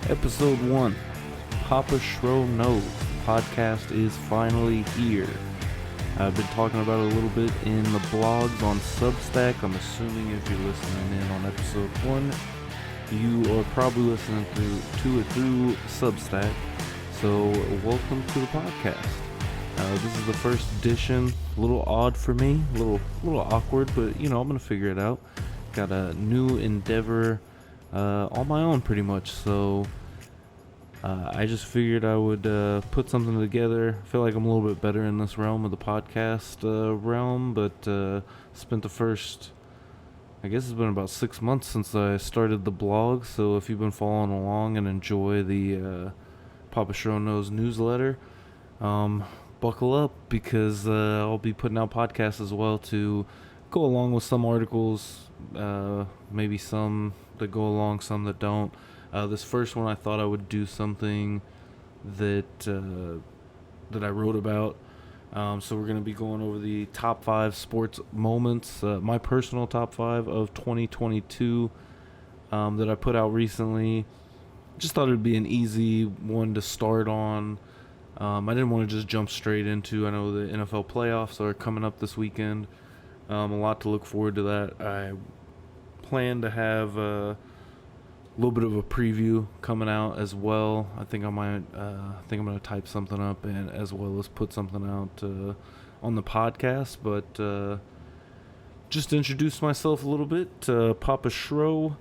Episode 1, Papa Schro Knows. The podcast is finally here. I've been talking about it a little bit in the blogs on Substack. I'm assuming if you're listening in on episode 1, you are probably listening to it through Substack. So welcome to the podcast. This is the first edition. A little odd for me, a little awkward, but I'm gonna figure it out. Got a new endeavor on my own, pretty much. So I just figured I would put something together. I feel like I'm a little bit better in this realm of the podcast realm, but spent the first, I guess it's been about 6 months since I started the blog. So if you've been following along and enjoy the Papa Schro Knows newsletter, buckle up, because I'll be putting out podcasts as well to go along with some articles, maybe some that go along, some that don't. This first one, I thought I would do something that I wrote about. So we're going to be going over the top 5 sports moments, my personal top 5 of 2022 that I put out recently. Just thought it would be an easy one to start on. I didn't want to just jump straight into, I know the NFL playoffs are coming up this weekend. A lot to look forward to that. I plan to have a little bit of a preview coming out as well. I think I'm going to type something up and as well as put something out on the podcast. But just to introduce myself a little bit, Papa Schro,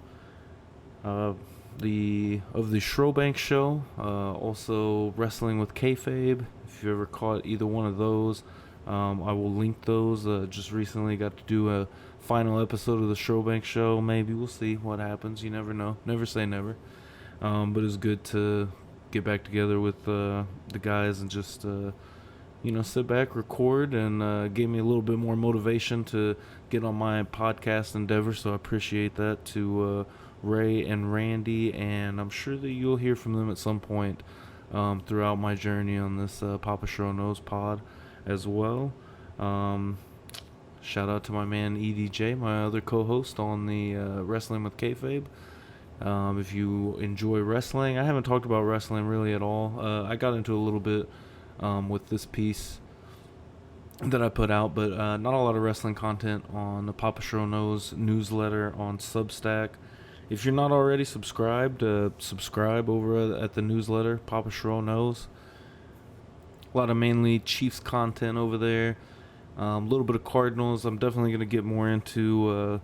the SchroBanks Show, also Wrestling with Kayfabe. If you ever caught either one of those, I will link those. Just recently got to do a final episode of the SchroBanks Show. Maybe we'll see what happens. You never know. Never say never. But it's good to get back together with the guys and just sit back, record, and gave me a little bit more motivation to get on my podcast endeavor. So I appreciate that to Ray and Randy, and I'm sure that you'll hear from them at some point throughout my journey on this Papa Schro Knows pod as well. Shout out to my man EDJ, my other co-host on the Wrestling with Kayfabe. If you enjoy wrestling, I haven't talked about wrestling really at all. I got into a little bit with this piece that I put out, but not a lot of wrestling content on the Papa Schro Knows newsletter on Substack. If you're not already subscribed, subscribe over at the newsletter, Papa Schro Knows. A lot of mainly Chiefs content over there. A little bit of Cardinals. I'm definitely going to get more into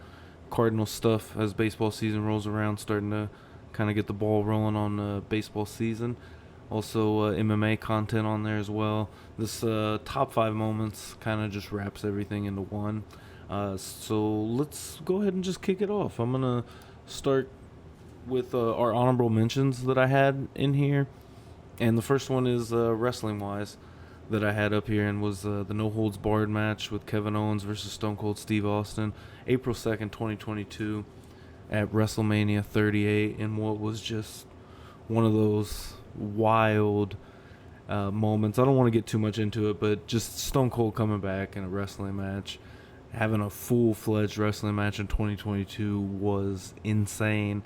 Cardinal stuff as baseball season rolls around, starting to kind of get the ball rolling on baseball season. Also MMA content on there as well. This top 5 moments kind of just wraps everything into one. So let's go ahead and just kick it off. I'm going to start with our honorable mentions that I had in here. And the first one is wrestling-wise that I had up here, and was the No Holds Barred match with Kevin Owens versus Stone Cold Steve Austin, April 2nd, 2022, at WrestleMania 38, in what was just one of those wild moments. I don't want to get too much into it, but just Stone Cold coming back in a wrestling match, having a full-fledged wrestling match in 2022 was insane.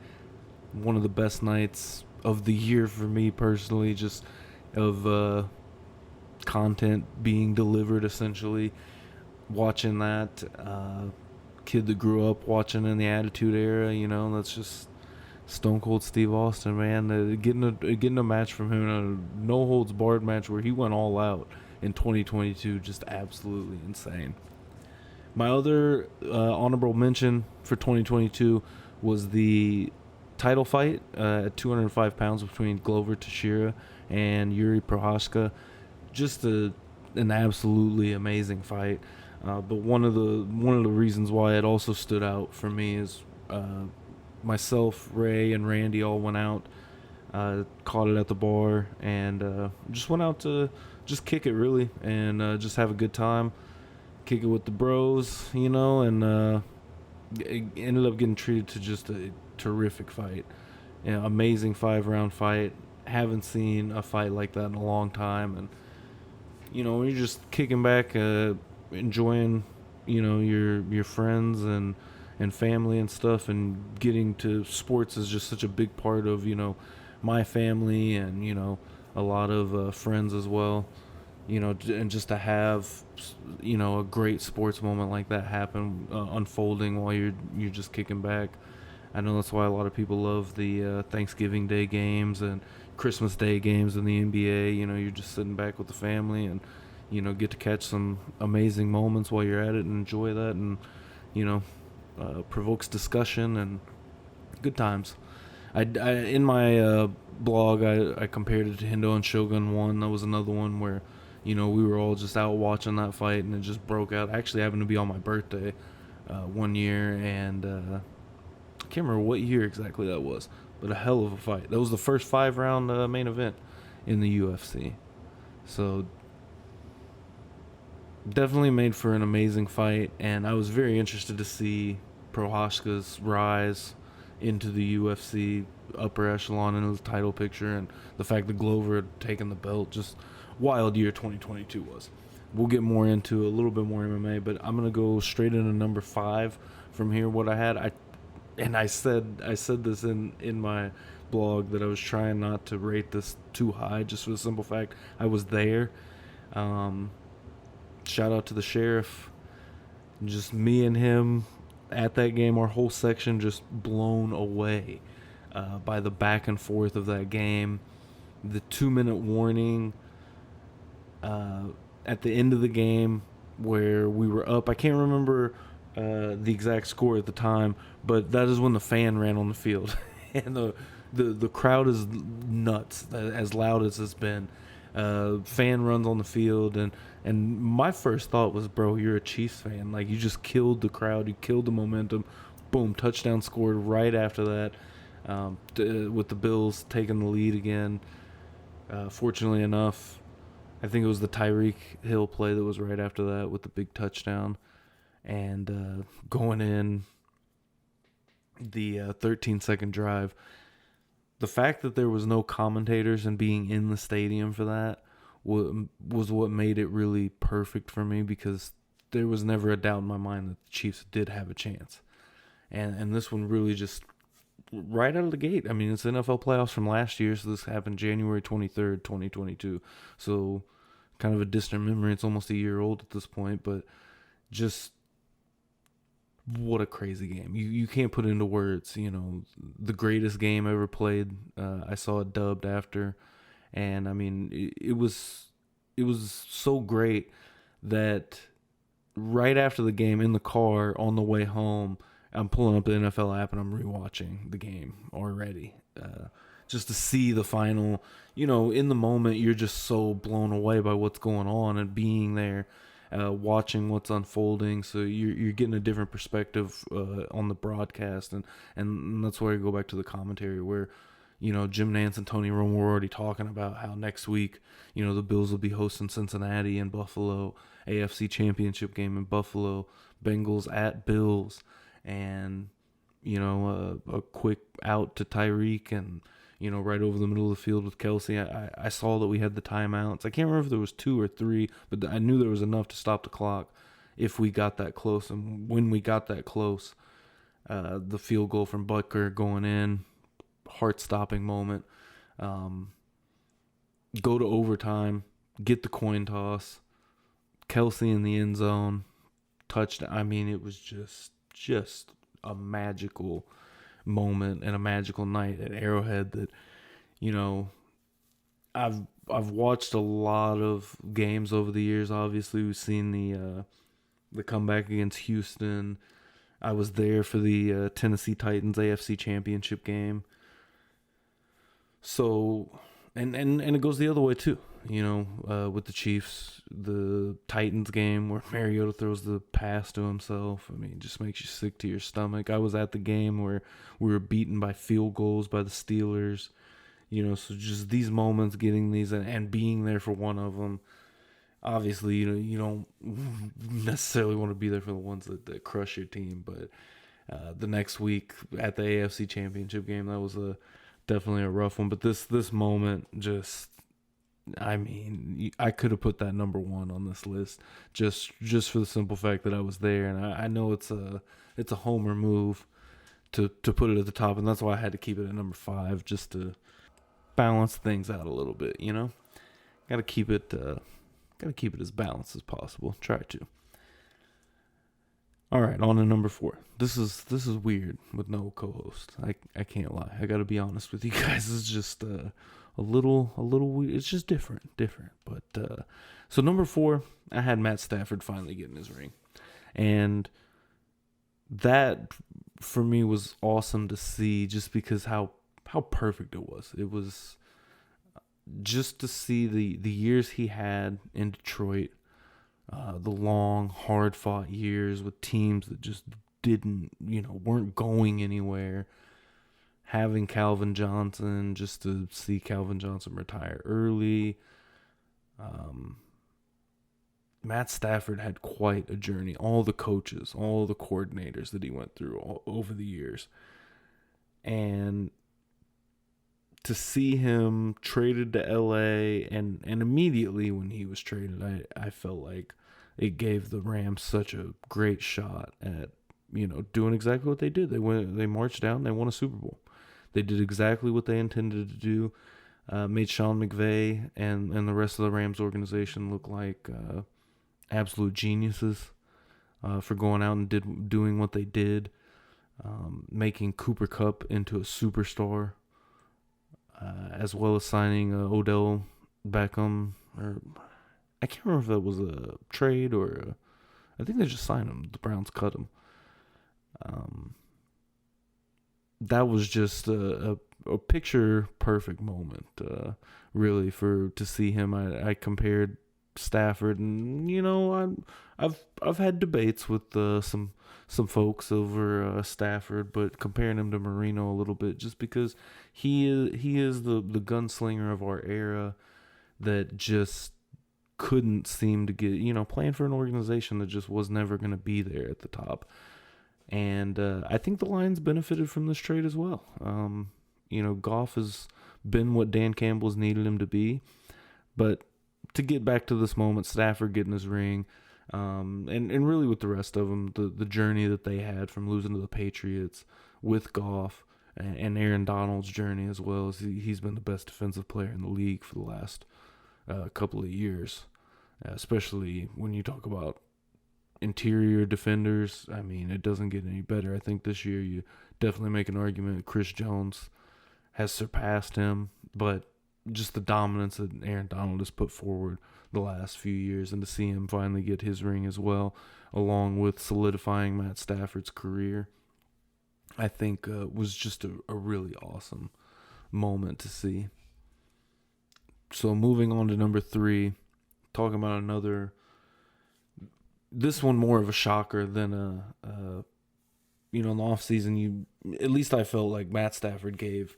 One of the best nights of the year for me personally, just of content being delivered, essentially. Watching that, kid that grew up watching in the Attitude Era, that's just Stone Cold Steve Austin, man. Getting a match from him, a no holds barred match where he went all out in 2022, just absolutely insane. My other honorable mention for 2022 was the title fight at 205 pounds between Glover Teixeira and Yuri Prochazka. Just an absolutely amazing fight. But one of the reasons why it also stood out for me is myself, Ray, and Randy all went out, caught it at the bar, and just went out to just kick it, really, and just have a good time, kick it with the bros, and it ended up getting treated to just a terrific fight. Amazing 5-round fight. Haven't seen a fight like that in a long time, and when you're just kicking back, enjoying, your friends and family and stuff, and getting to sports is just such a big part of, my family and, a lot of friends as well. And just to have, a great sports moment like that happen, unfolding while you're just kicking back. I know that's why a lot of people love the Thanksgiving Day games and Christmas Day games in the NBA. You're just sitting back with the family and, get to catch some amazing moments while you're at it and enjoy that, and, provokes discussion and good times. In my blog, I compared it to Hendo and Shogun 1. That was another one where, we were all just out watching that fight and it just broke out. Actually happened to be on my birthday one year, and I can't remember what year exactly that was, but a hell of a fight. That was the first 5-round main event in the UFC. So definitely made for an amazing fight, and I was very interested to see Prochazka's rise into the UFC upper echelon into the title picture, and the fact that Glover had taken the belt. Just wild year 2022 was. We'll get more into a little bit more MMA, but I'm gonna go straight into number 5 from here. What I had, I said this in my blog that I was trying not to rate this too high, just for the simple fact I was there. Shout out to the sheriff. Just me and him at that game, our whole section just blown away by the back and forth of that game. The 2-minute warning at the end of the game where we were up. I can't remember the exact score at the time, but that is when the fan ran on the field. And the crowd is nuts, as loud as it's been. Fan runs on the field, and my first thought was, bro, you're a Chiefs fan. Like, you just killed the crowd, you killed the momentum. Boom, touchdown scored right after that, with the Bills taking the lead again. Fortunately enough, I think it was the Tyreek Hill play that was right after that with the big touchdown, and going in the 13-second drive. The fact that there was no commentators and being in the stadium for that was what made it really perfect for me, because there was never a doubt in my mind that the Chiefs did have a chance. And this one really just right out of the gate. I mean, it's NFL playoffs from last year, so this happened January 23rd, 2022. So kind of a distant memory. It's almost a year old at this point, but just what a crazy game. You can't put it into words. The greatest game ever played. I saw it dubbed after, and I mean, it was so great that right after the game, in the car on the way home, I'm pulling up the NFL app and I'm rewatching the game already, just to see the final. In the moment, you're just so blown away by what's going on and being there. Watching what's unfolding, so you're getting a different perspective on the broadcast, and that's where I go back to the commentary, where Jim Nantz and Tony Romo were already talking about how next week the Bills will be hosting Cincinnati and Buffalo, AFC Championship game in Buffalo, Bengals at Bills, and a quick out to Tyreek, and right over the middle of the field with Kelsey. I saw that we had the timeouts. I can't remember if there was 2 or 3, but I knew there was enough to stop the clock if we got that close. And when we got that close, the field goal from Butker going in, heart-stopping moment. Go to overtime, get the coin toss, Kelsey in the end zone, touchdown. I mean, it was just a magical moment and a magical night at Arrowhead that, I've watched a lot of games over the years. Obviously, we've seen the comeback against Houston. I was there for the Tennessee Titans AFC Championship game. So, and it goes the other way too. With the Chiefs, the Titans game where Mariota throws the pass to himself. I mean, it just makes you sick to your stomach. I was at the game where we were beaten by field goals by the Steelers. So just these moments, getting these and being there for one of them. Obviously, you don't necessarily want to be there for the ones that crush your team, but the next week at the AFC Championship game, that was definitely a rough one. But this moment just, I mean, I could have put that number 1 on this list just for the simple fact that I was there, and I know it's a homer move to put it at the top, and that's why I had to keep it at number 5, just to balance things out a little bit, you know? Gotta keep it as balanced as possible. Try to. All right, on to number 4. This is weird with no co-host. I can't lie. I gotta be honest with you guys. It's just a little weird. It's just different. But so number 4, I had Matt Stafford finally getting his ring, and that for me was awesome to see, just because how perfect it was. It was just to see the years he had in Detroit. The long, hard-fought years with teams that just weren't going anywhere. Having Calvin Johnson, just to see Calvin Johnson retire early. Matt Stafford had quite a journey. All the coaches, all the coordinators that he went through over the years. And to see him traded to LA, and immediately when he was traded, I felt like it gave the Rams such a great shot at, doing exactly what they did. They marched down, they won a Super Bowl. They did exactly what they intended to do. Made Sean McVay and the rest of the Rams organization look like absolute geniuses for going out and doing what they did, making Cooper Kupp into a superstar. As well as signing Odell Beckham, or I can't remember if that was a trade or I think they just signed him. The Browns cut him. That was just a picture perfect moment, really, to see him. I compared Stafford, and I've had debates with some folks over Stafford, but comparing him to Marino a little bit, just because he is the gunslinger of our era that just couldn't seem to get, playing for an organization that just was never going to be there at the top. And I think the Lions benefited from this trade as well. Goff has been what Dan Campbell's needed him to be, but to get back to this moment, Stafford getting his ring, and really with the rest of them, the journey that they had from losing to the Patriots with Goff, and Aaron Donald's journey as well, as he's been the best defensive player in the league for the last couple of years, especially when you talk about interior defenders. I mean, it doesn't get any better. I think this year you definitely make an argument that Chris Jones has surpassed him, but just the dominance that Aaron Donald has put forward the last few years, and to see him finally get his ring as well, along with solidifying Matt Stafford's career, I think was just a really awesome moment to see. So moving on to number 3, talking about this one more of a shocker than in the offseason, at least I felt like Matt Stafford gave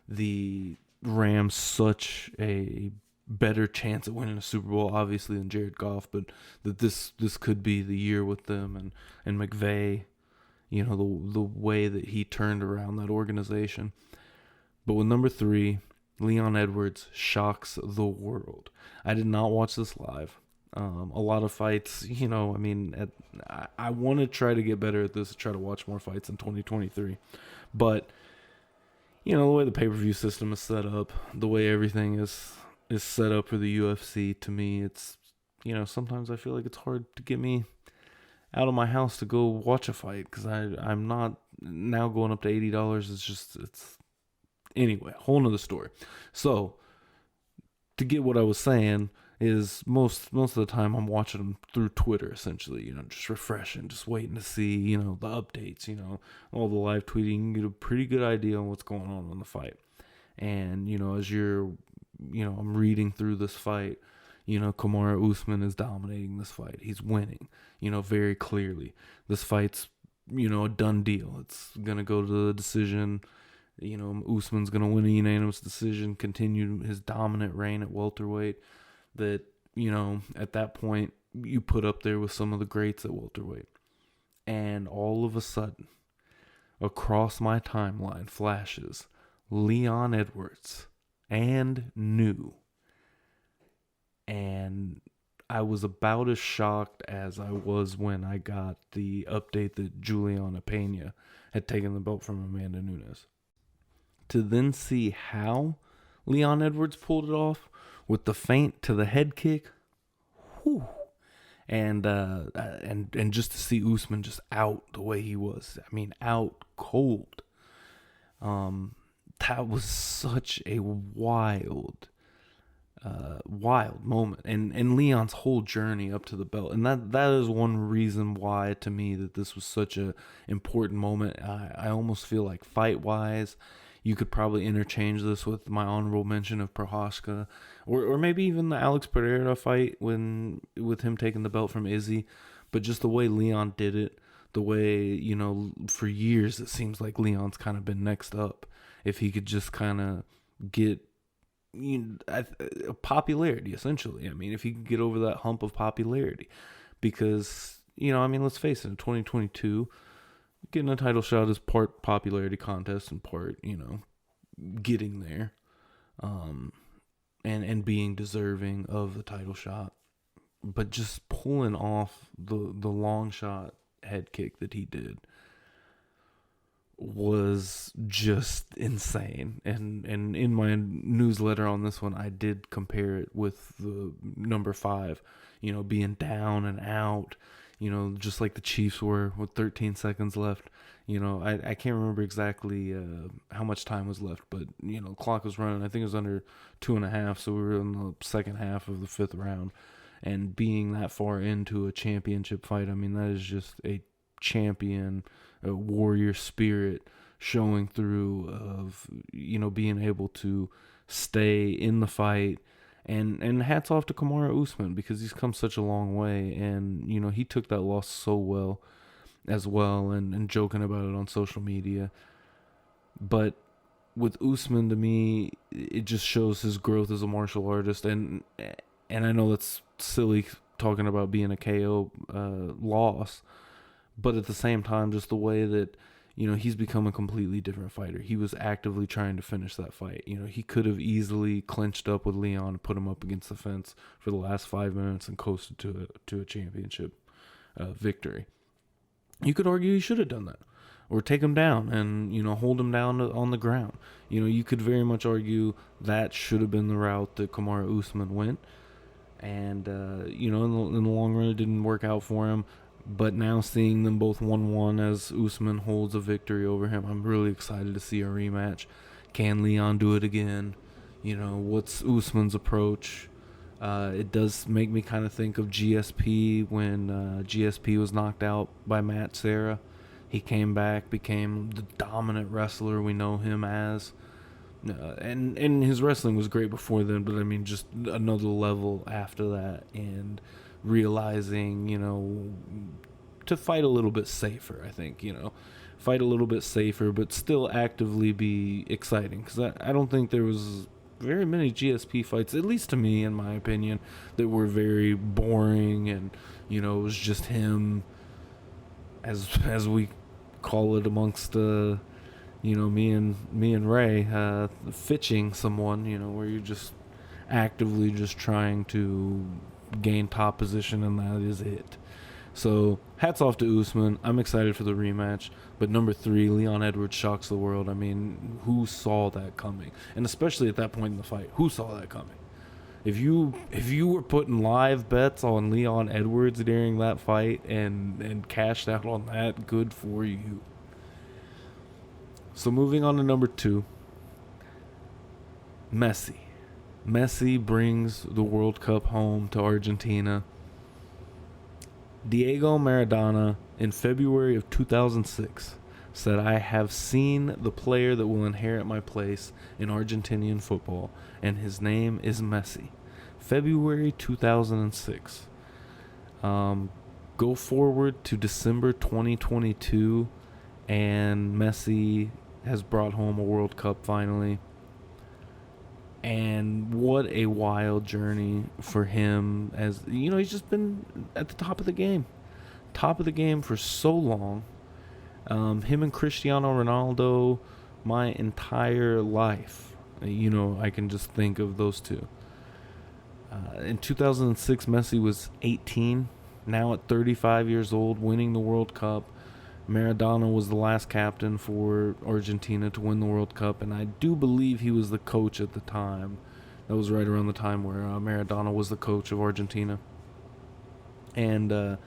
the Rams such a better chance at winning a Super Bowl, obviously, than Jared Goff, but that this could be the year with them, and McVay, the way that he turned around that organization. But with number 3, Leon Edwards shocks the world. I did not watch this live. A lot of fights, I want to try to get better at this, try to watch more fights in 2023. But, the way the pay-per-view system is set up, the way everything is set up for the UFC, to me, it's, sometimes I feel like it's hard to get me out of my house to go watch a fight, because I'm not now going up to $80. Anyway, whole nother story. So, to get what I was saying is most of the time I'm watching them through Twitter, essentially, just refreshing, just waiting to see, the updates, all the live tweeting. You can get a pretty good idea on what's going on in the fight. And, as I'm reading through this fight, Kamaru Usman is dominating this fight. He's winning, very clearly. This fight's, a done deal. It's going to go to the decision. Usman's going to win a unanimous decision, continue his dominant reign at welterweight that, at that point, you put up there with some of the greats at welterweight. And all of a sudden, across my timeline flashes Leon Edwards and new. And I was about as shocked as I was when I got the update that Juliana Pena had taken the belt from Amanda Nunes. To then see how Leon Edwards pulled it off with the feint to the head kick. Whew. And just to see Usman just out the way he was, I mean, out cold. That was such a wild moment, and Leon's whole journey up to the belt, and that is one reason why, to me, that this was such a important moment. I almost feel like fight wise, you could probably interchange this with my honorable mention of Prohaska, or maybe even the Alex Pereira fight with him taking the belt from Izzy. But just the way Leon did it, the way, for years it seems like Leon's kind of been next up. If he could just kind of get popularity, essentially. I mean, if he could get over that hump of popularity, because let's face it, in 2022. Getting a title shot is part popularity contest and part, getting there, and being deserving of the title shot. But just pulling off the long shot head kick that he did was just insane. And in my newsletter on this one, I did compare it with the number 5, being down and out. Just like the Chiefs were with 13 seconds left. I can't remember exactly how much time was left, but, clock was running. I think it was under 2.5, so we were in the second half of the 5th round. And being that far into a championship fight, I mean, that is just a champion, a warrior spirit showing through of, being able to stay in the fight. And hats off to Kamaru Usman, because he's come such a long way, and he took that loss so well as well, and joking about it on social media. But with Usman, to me, it just shows his growth as a martial artist, and I know that's silly talking about being a KO loss, but at the same time, just the way that he's become a completely different fighter. He was actively trying to finish that fight. He could have easily clinched up with Leon and put him up against the fence for the last 5 minutes and coasted to a championship victory. You could argue he should have done that, or take him down and hold him down on the ground. You could very much argue that should have been the route that Kamaru Usman went, and in the long run, it didn't work out for him. But now seeing them both 1-1 as Usman holds a victory over him, I'm really excited to see a rematch. Can Leon do it again? What's Usman's approach? It does make me kind of think of GSP when GSP was knocked out by Matt Serra. He came back, became the dominant wrestler we know him as. And his wrestling was great before then, but I mean, just another level after that. And realizing, to fight a little bit safer, I think, fight a little bit safer, but still actively be exciting. Because I don't think there was very many GSP fights, at least to me, in my opinion, that were very boring, and, it was just him, as we call it amongst me and Ray, fitching someone, where you're just actively just trying to gain top position, and that is it. So hats off to Usman. I'm excited for the rematch. But number 3, Leon Edwards shocks the world. I mean, who saw that coming? And especially at that point in the fight, who saw that coming? If you were putting live bets on Leon Edwards during that fight and cashed out on that, good for you. So moving on to number 2, Messi. Messi brings the World Cup home to Argentina. Diego Maradona, in February of 2006, said, "I have seen the player that will inherit my place in Argentinian football, and his name is Messi." February 2006. Go forward to December 2022, and Messi has brought home a World Cup finally. And what a wild journey for him, as he's just been at the top of the game for so long. Him and Cristiano Ronaldo, my entire life, I can just think of those two. In 2006, Messi was 18. Now at 35 years old, winning the World Cup, Maradona was the last captain for Argentina to win the World Cup, and I do believe he was the coach at the time. That was right around the time where Maradona was the coach of Argentina. And to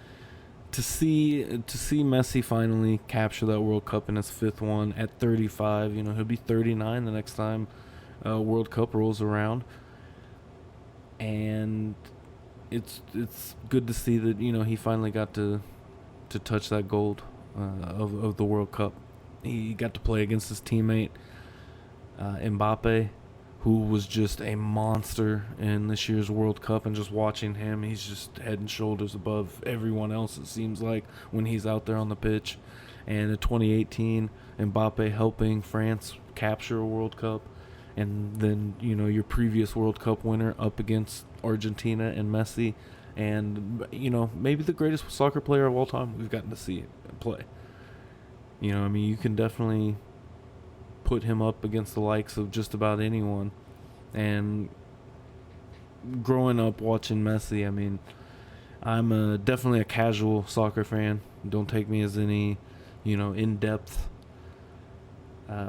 see Messi finally capture that World Cup in his 5th one at 35, he'll be 39 the next time World Cup rolls around. And it's good to see that he finally got to touch that gold of the World Cup. He got to play against his teammate Mbappe, who was just a monster in this year's World Cup, and just watching him, he's just head and shoulders above everyone else, it seems like, when he's out there on the pitch. And in 2018, Mbappe helping France capture a World Cup, and then your previous World Cup winner up against Argentina and Messi, and maybe the greatest soccer player of all time we've gotten to see play. You can definitely put him up against the likes of just about anyone. And growing up watching Messi, I'm definitely a casual soccer fan. Don't take me as any in-depth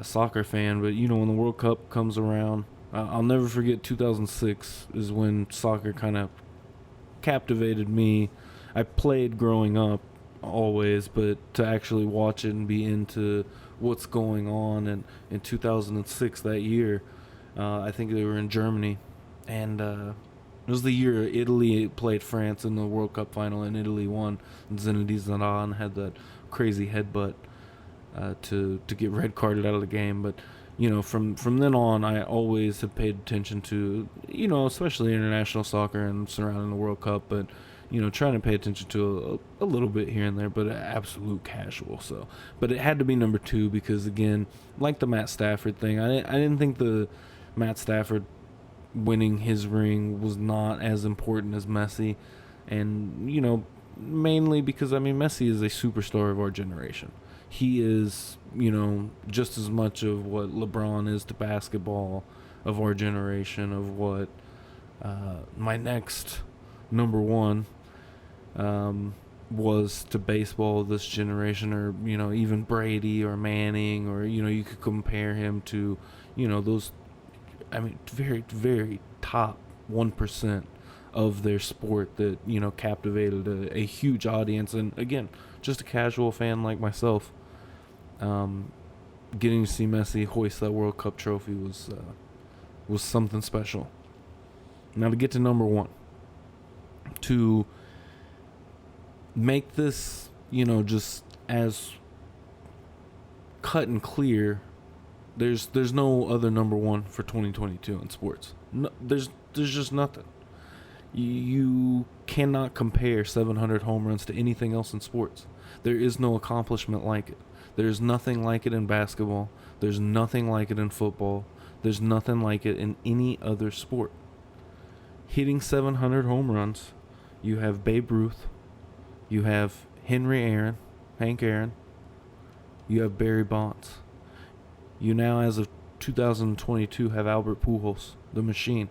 soccer fan, but when the World Cup comes around, I'll never forget 2006 is when soccer kind of captivated me. I played growing up always, but to actually watch it and be into what's going on, and in 2006, that year, I think they were in Germany, and it was the year Italy played France in the World Cup final, and Italy won. And Zinedine Zidane had that crazy headbutt to get red carded out of the game. But from then on, I always have paid attention to especially international soccer and surrounding the World Cup, but trying to pay attention to a little bit here and there, but absolute casual. So, but it had to be number 2 because, again, like the Matt Stafford thing, I didn't think the Matt Stafford winning his ring was not as important as Messi, and mainly because Messi is a superstar of our generation. He is just as much of what LeBron is to basketball of our generation, of what my next number 1 was to baseball of this generation, or even Brady or Manning, or you could compare him to those very, very top 1% of their sport that captivated a huge audience. And again, just a casual fan like myself, getting to see Messi hoist that World Cup trophy was something special. Now to get to number 1, to make this just as cut and clear, there's no other number 1 for 2022 in sports. No, there's just nothing. You cannot compare 700 home runs to anything else in sports. There is no accomplishment like it. There's nothing like it in basketball. There's nothing like it in football. There's nothing like it in any other sport. Hitting 700 home runs, you have Babe Ruth, you have Hank Aaron, you have Barry Bonds. You now, as of 2022, have Albert Pujols, the machine.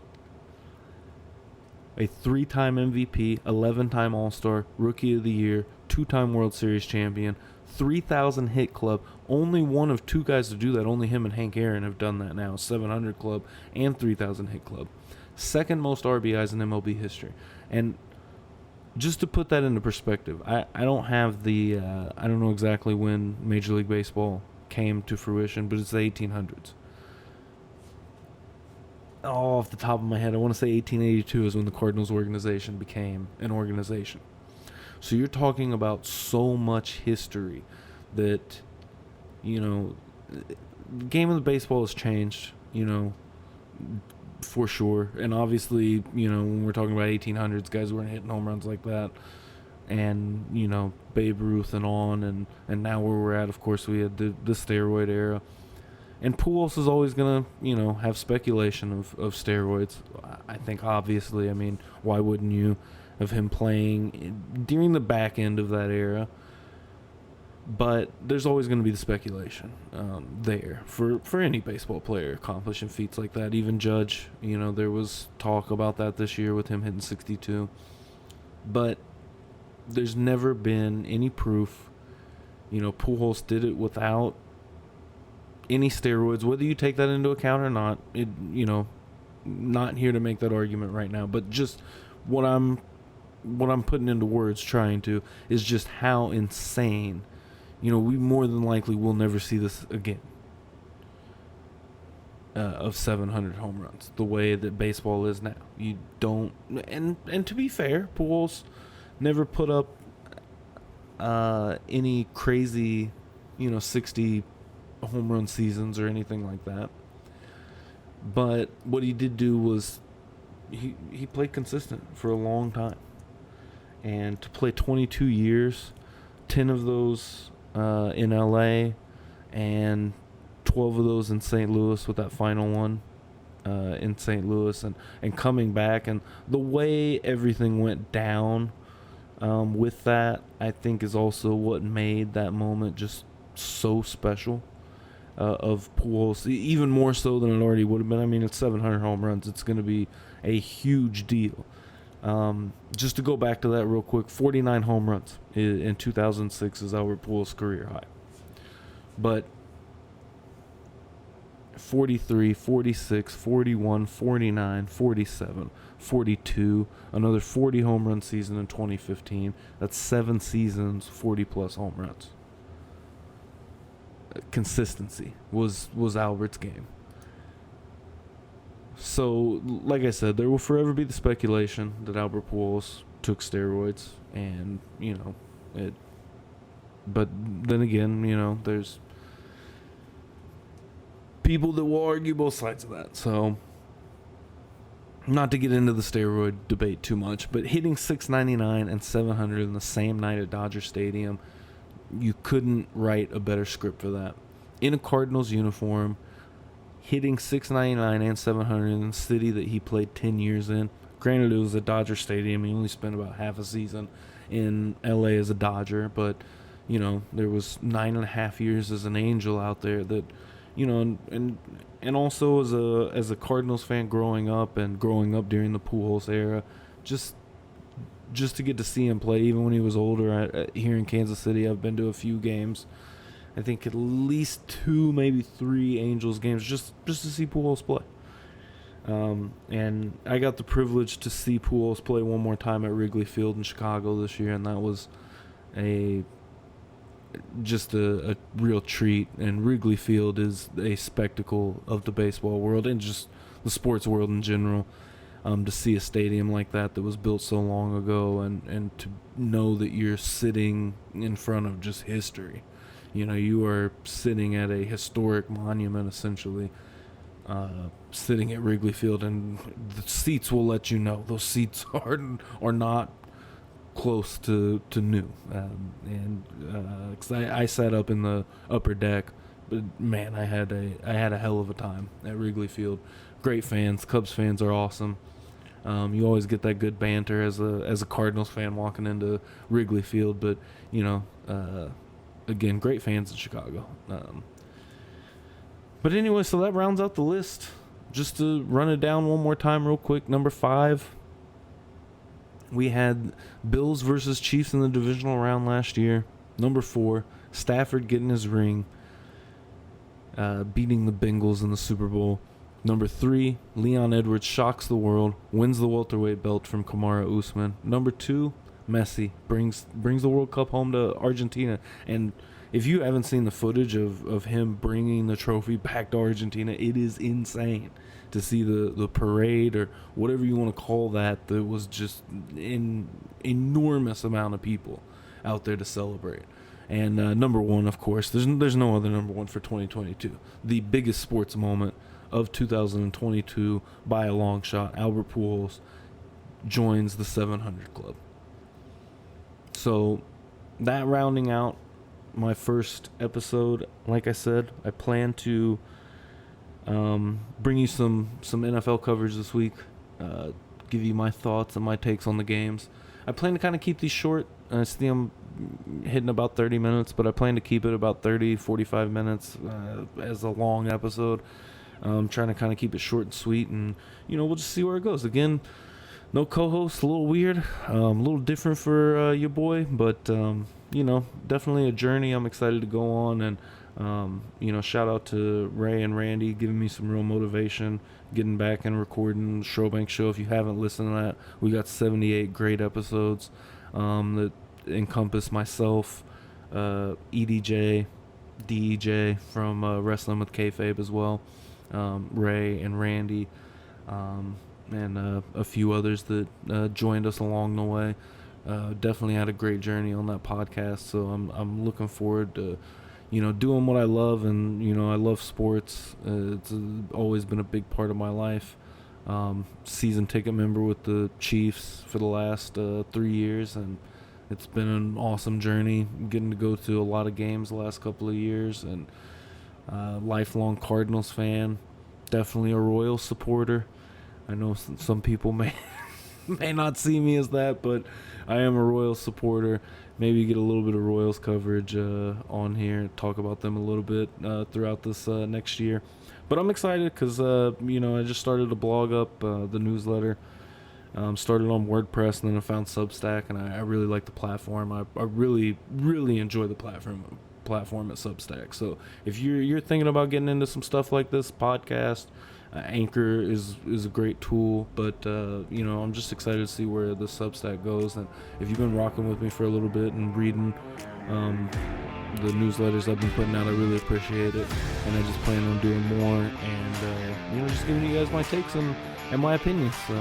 A 3-time MVP, 11-time All-Star, Rookie of the Year, 2-time World Series champion, 3,000 hit club. Only one of 2 guys to do that. Only him and Hank Aaron have done that now. 700 club and 3,000 hit club. Second most RBIs in MLB history. And just to put that into perspective, I don't have the I don't know exactly when Major League Baseball came to fruition, but it's the 1800s. Off the top of my head, I want to say 1882 is when the Cardinals organization became an organization. So you're talking about so much history that, the game of the baseball has changed, for sure. And obviously, when we're talking about 1800s, guys weren't hitting home runs like that. And, Babe Ruth and on, and now where we're at, of course, we had the steroid era. And Pujols is always going to, have speculation of steroids. I think, obviously, why wouldn't you, of him playing during the back end of that era? But there's always going to be the speculation there for any baseball player accomplishing feats like that. Even Judge, there was talk about that this year with him hitting 62. But there's never been any proof Pujols did it without any steroids, whether you take that into account or not. Not here to make that argument right now, but just what I'm putting into words, trying to, is just how insane. We more than likely will never see this again. Of 700 home runs, the way that baseball is now. You don't, and to be fair, Pujols never put up any crazy, 60 home run seasons or anything like that. But what he did do was he played consistent for a long time. And to play 22 years, 10 of those in LA, and 12 of those in St. Louis, with that final one in St. Louis, and coming back, and the way everything went down with that, I think, is also what made that moment just so special of Pujols, even more so than it already would have been. I mean, it's 700 home runs. It's going to be a huge deal. Just to go back to that real quick, 49 home runs in 2006 is Albert Pujols' career high. But 43, 46, 41, 49, 47, 42, another 40 home run season in 2015. That's 7 seasons, 40 plus home runs. Consistency was Albert's game. So, like I said, there will forever be the speculation that Albert Pujols took steroids, and it. But then again, there's people that will argue both sides of that. So, not to get into the steroid debate too much, but hitting 699 and 700 in the same night at Dodger Stadium, you couldn't write a better script for that. In a Cardinals uniform, hitting 699 and 700 in the city that he played 10 years in. Granted, it was at Dodger Stadium. He only spent about half a season in LA as a Dodger, but there was 9.5 years as an Angel out there that, and also as a Cardinals fan growing up during the Pujols era, just to get to see him play, even when he was older. Here in Kansas City, I've been to a few games. I think at least 2, maybe 3 Angels games, just to see Pujols play. And I got the privilege to see Pujols play one more time at Wrigley Field in Chicago this year, and that was just a real treat. And Wrigley Field is a spectacle of the baseball world and just the sports world in general. To see a stadium like that was built so long ago, and to know that you're sitting in front of just history. You are sitting at a historic monument, essentially, sitting at Wrigley Field, and the seats will let you know. Those seats are not close to new. Cause I sat up in the upper deck, but man, I had a hell of a time at Wrigley Field. Great fans. Cubs fans are awesome. You always get that good banter as a Cardinals fan walking into Wrigley Field, but again, great fans in Chicago. But anyway, so that rounds out the list. Just to run it down one more time real quick. Number 5, we had Bills versus Chiefs in the divisional round last year. Number 4, Stafford getting his ring, beating the Bengals in the Super Bowl. Number 3, Leon Edwards shocks the world, wins the welterweight belt from Kamaru Usman. Number 2, Messi brings the World Cup home to Argentina. And if you haven't seen the footage of him bringing the trophy back to Argentina, it is insane to see the parade, or whatever you want to call that. There was just an enormous amount of people out there to celebrate. And number 1, of course, there's no other number 1 for 2022. The biggest sports moment of 2022 by a long shot. Albert Pujols joins the 700 club. So that rounding out my first episode, like I said, I plan to bring you some NFL coverage this week, give you my thoughts and my takes on the games. I plan to kind of keep these short. I see I'm hitting about 30 minutes, but I plan to keep it about 30, 45 minutes as a long episode. I'm trying to kind of keep it short and sweet, and we'll just see where it goes. Again, no co-host, a little weird, a little different for your boy, but definitely a journey I'm excited to go on. And, shout out to Ray and Randy giving me some real motivation, getting back and recording SchroBanks Show. If you haven't listened to that, we got 78 great episodes that encompass myself, EDJ, DEJ from Wrestling with Kayfabe as well, Ray and Randy, and a few others that joined us along the way. Definitely had a great journey on that podcast, so I'm looking forward to doing what I love. And I love sports. It's always been a big part of my life. Season ticket member with the Chiefs for the last 3 years, and it's been an awesome journey getting to go to a lot of games the last couple of years. And lifelong Cardinals fan, definitely a Royals supporter. I know some people may not see me as that, but I am a Royals supporter. Maybe get a little bit of Royals coverage on here, talk about them a little bit throughout this next year. But I'm excited because, I just started to blog up the newsletter. Started on WordPress, and then I found Substack, and I really like the platform. I really, really enjoy the platform at Substack. So if you're thinking about getting into some stuff like this, podcast, Anchor is a great tool, but I'm just excited to see where the Substack goes. And if you've been rocking with me for a little bit and reading the newsletters I've been putting out, I really appreciate it, and I just plan on doing more, and just giving you guys my takes and my opinions. So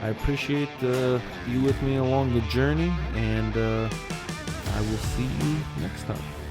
I appreciate you with me along the journey, and I will see you next time.